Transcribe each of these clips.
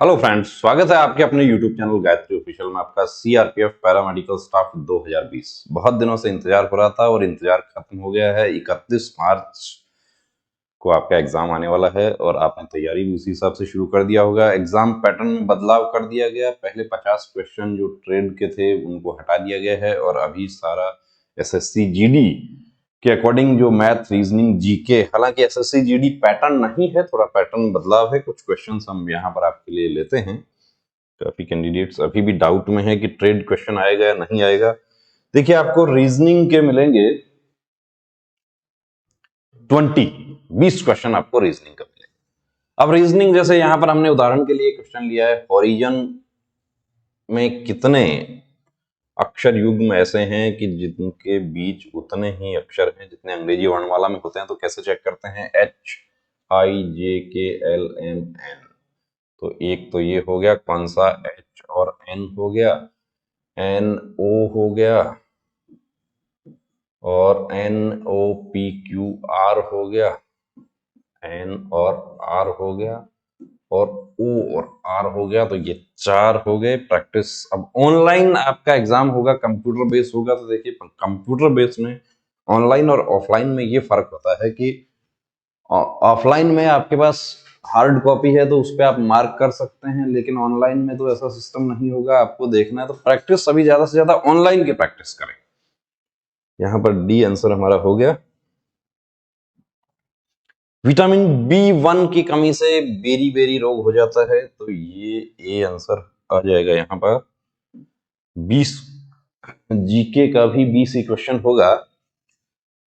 Hello friends, स्वागत है आपके अपने यूट्यूब चैनल गायत्री ऑफिशियल में। आपका सीआरपीएफ पैरामेडिकल स्टाफ 2020 बहुत दिनों से इंतजार हो रहा था और इंतजार खत्म हो गया है। 31 मार्च को आपका एग्जाम आने वाला है और आपने तैयारी भी उसी हिसाब से शुरू कर दिया होगा। एग्जाम पैटर्न में बदलाव कर दिया गया। पहले 50 क्वेश्चन जो ट्रेड के थे उनको हटा दिया गया है और अभी सारा एसएससी जीडी के अकॉर्डिंग जो मैथ, रीजनिंग, जीके, हालांकि एसएससी जीडी पैटर्न नहीं है, थोड़ा पैटर्न बदलाव है। कुछ क्वेश्चंस हम यहाँ पर आपके लिए लेते हैं। काफी कैंडिडेट्स अभी भी डाउट में है कि ट्रेड क्वेश्चन आएगा या नहीं आएगा। देखिए, आपको रीजनिंग के मिलेंगे 20 क्वेश्चन आपको रीजनिंग का मिलेगा। अब रीजनिंग जैसे यहां पर हमने उदाहरण के लिए क्वेश्चन लिया है, ओरिजन में कितने अक्षर युग्म ऐसे हैं कि जिनके बीच उतने ही अक्षर हैं जितने अंग्रेजी वर्णमाला में होते हैं। तो कैसे चेक करते हैं? HIJKLMN। तो एक तो ये हो गया, कौन सा? H और N हो गया, NO हो गया और NOPQR हो गया, N और R हो गया और O और R हो गया। तो ये 4 हो गए। प्रैक्टिस अब ऑनलाइन आपका एग्जाम होगा, कंप्यूटर बेस होगा। तो देखिए, कंप्यूटर बेस में ऑनलाइन और ऑफलाइन में ये फर्क होता है कि ऑफलाइन में आपके पास हार्ड कॉपी है तो उस पर आप मार्क कर सकते हैं, लेकिन ऑनलाइन में तो ऐसा सिस्टम नहीं होगा। आपको देखना है तो प्रैक्टिस अभी ज्यादा से ज्यादा ऑनलाइन की प्रैक्टिस करें। यहां पर डी आंसर हमारा हो गया। विटामिन B1 की कमी से बेरी बेरी रोग हो जाता है, तो ये ए आंसर आ जाएगा। यहां पर 20 जीके का भी 20 ही क्वेश्चन होगा।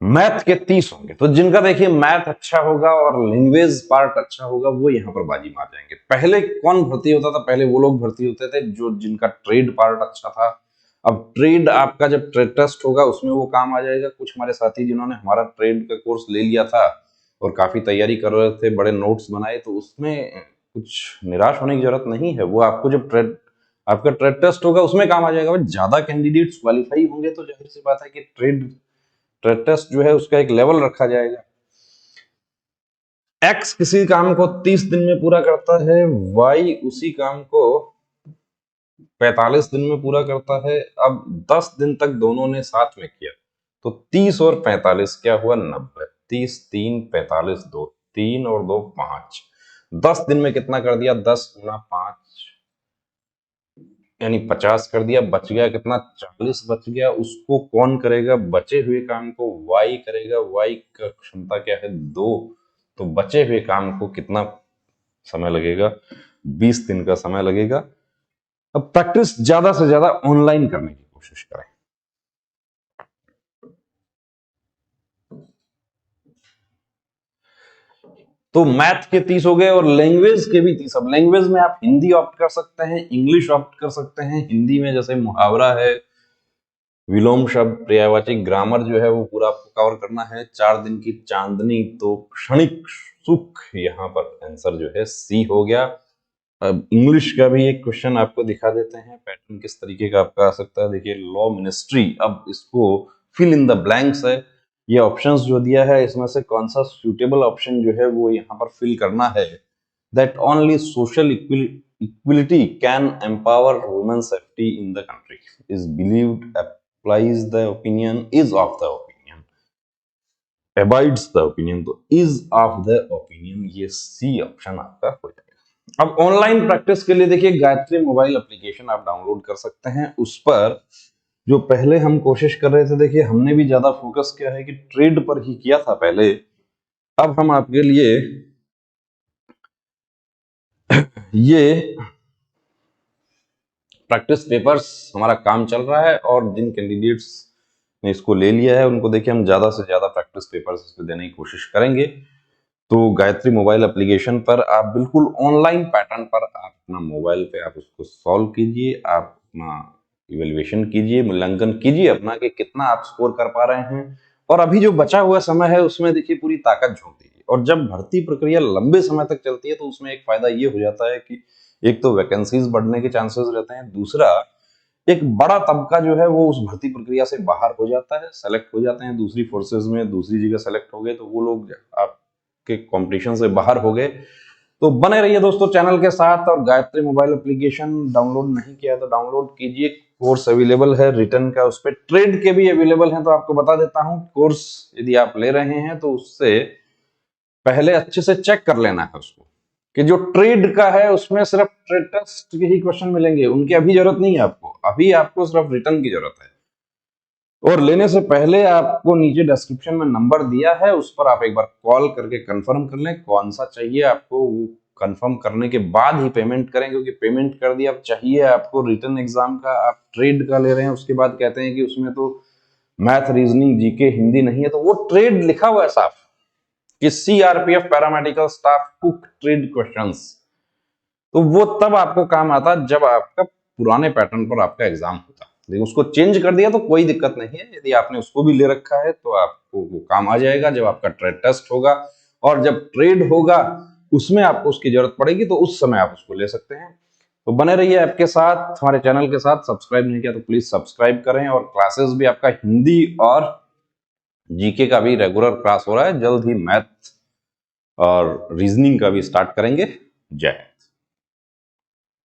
मैथ के 30 होंगे। तो जिनका देखिए मैथ अच्छा होगा और लैंग्वेज पार्ट अच्छा होगा वो यहाँ पर बाजी मार जाएंगे। पहले कौन भर्ती होता था? पहले वो लोग भर्ती होते थे जो जिनका ट्रेड पार्ट अच्छा था। अब ट्रेड आपका जब ट्रेड टेस्ट होगा उसमें वो काम आ जाएगा। कुछ हमारे साथी जिन्होंने हमारा ट्रेड का कोर्स ले लिया था और काफी तैयारी कर रहे थे, बड़े नोट्स बनाए, तो उसमें कुछ निराश होने की जरूरत नहीं है। वो आपको जब आपका ट्रेड टेस्ट होगा उसमें काम आ जाएगा। ज्यादा कैंडिडेट्स क्वालिफाई होंगे तो जाहिर सी बात है कि ट्रेड टेस्ट जो है उसका एक लेवल रखा जाएगा। एक्स किसी काम को 30 दिन में पूरा करता है, वाई उसी काम को 45 दिन में पूरा करता है। अब 10 दिन तक दोनों ने साथ में किया तो 30 और 45 क्या हुआ? 90। 30 3 45 2, 3 और 2 5। 10 दिन में कितना कर दिया? 10 गुना 5 यानी 50 कर दिया। बच गया कितना? 40 बच गया। उसको कौन करेगा? बचे हुए काम को वाई करेगा। वाई का क्षमता क्या है? 2। तो बचे हुए काम को कितना समय लगेगा? 20 दिन का समय लगेगा। अब प्रैक्टिस ज्यादा से ज्यादा ऑनलाइन करने की कोशिश करें। तो मैथ के 30 हो गए और लैंग्वेज के भी 30। अब लैंग्वेज में आप हिंदी ऑप्ट कर सकते हैं, इंग्लिश ऑप्ट कर सकते हैं। हिंदी में जैसे मुहावरा है, विलोम शब्द, पर्यायवाची, ग्रामर जो है वो पूरा आपको कवर करना है। 4 दिन की चांदनी, तो क्षणिक सुख यहाँ पर आंसर जो है सी हो गया। अब इंग्लिश का भी एक क्वेश्चन आपको दिखा देते हैं, पैटर्न किस तरीके का आपका आ सकता है। देखिए, लॉ मिनिस्ट्री। अब इसको फिल इन द ब्लैंक्स है। ये ऑप्शंस जो दिया है इसमें से कौन सा सुटेबल ऑप्शन जो है वो यहाँ पर फिल करना है। That only social equality can empower women safety in the country is believed applies the opinion is of the opinion abides the opinion। तो is of the opinion ये सी ऑप्शन आपका हो जाएगा। अब ऑनलाइन प्रैक्टिस के लिए देखिए, Gayatri mobile application आप डाउनलोड कर सकते हैं। उस पर जो पहले हम कोशिश कर रहे थे, देखिए हमने भी ज्यादा फोकस किया है कि ट्रेड पर ही किया था पहले। अब हम आपके लिए ये प्रैक्टिस पेपर्स हमारा काम चल रहा है और जिन कैंडिडेट्स ने इसको ले लिया है उनको देखिए हम ज्यादा से ज्यादा प्रैक्टिस पेपर्स इस पे देने की कोशिश करेंगे। तो गायत्री मोबाइल एप्लीकेशन पर आप बिल्कुल ऑनलाइन पैटर्न पर आप अपना मोबाइल पे आप उसको सॉल्व कीजिए, आप अपना इवेल्युएशन कीजिए, मूल्यांकन कीजिए अपना कि कितना आप स्कोर कर पा रहे हैं। और अभी जो बचा हुआ समय है उसमें देखिए पूरी ताकत झोंक दीजिए। और जब भर्ती प्रक्रिया लंबे समय तक चलती है तो उसमें एक फायदा ये हो जाता है कि एक तो वैकेंसीज बढ़ने के चांसेस रहते हैं, दूसरा एक बड़ा तबका जो है वो उस भर्ती प्रक्रिया से बाहर हो जाता है, सेलेक्ट हो जाते हैं दूसरी फोर्सेज में, दूसरी जगह सेलेक्ट हो गए तो वो लोग आपके कंपटीशन से बाहर हो गए। तो बने रहिए दोस्तों चैनल के साथ। और गायत्री मोबाइल एप्लीकेशन डाउनलोड नहीं किया है तो डाउनलोड कीजिए। कोर्स अवेलेबल है रिटर्न का, उस पर ट्रेड के भी अवेलेबल है। तो आपको बता देता हूं, कोर्स यदि आप ले रहे हैं तो उससे पहले अच्छे से चेक कर लेना है उसको कि जो ट्रेड का है उसमें सिर्फ ट्रेड टेस्ट के ही क्वेश्चन मिलेंगे, उनकी अभी जरूरत नहीं है आपको। अभी आपको सिर्फ रिटर्न की जरूरत है। और लेने से पहले आपको नीचे डिस्क्रिप्शन में नंबर दिया है, उस पर आप एक बार कॉल करके कंफर्म कर लें कौन सा चाहिए आपको। वो कंफर्म करने के बाद ही पेमेंट करें, क्योंकि पेमेंट कर दिया, अब चाहिए आपको रिटर्न एग्जाम का, आप ट्रेड का ले रहे हैं, उसके बाद कहते हैं कि उसमें तो मैथ, रीजनिंग, जीके, हिंदी नहीं है। तो वो ट्रेड लिखा हुआ है साफ कि CRPF paramedical staff cook trade questions, तो वो तब आपको काम आता जब आपका पुराने पैटर्न पर आपका एग्जाम होता। लेकिन उसको चेंज कर दिया तो कोई दिक्कत नहीं है। यदि आपने उसको भी ले रखा है तो आपको वो काम आ जाएगा जब आपका ट्रेड टेस्ट होगा। और जब ट्रेड होगा उसमें आपको उसकी जरूरत पड़ेगी तो उस समय आप उसको ले सकते हैं। तो बने रहिए आपके साथ, हमारे चैनल के साथ। सब्सक्राइब नहीं किया तो प्लीज सब्सक्राइब करें। और क्लासेस भी आपका हिंदी और जीके का भी रेगुलर क्लास हो रहा है। जल्द ही मैथ और रीजनिंग का भी स्टार्ट करेंगे। जय हिंद।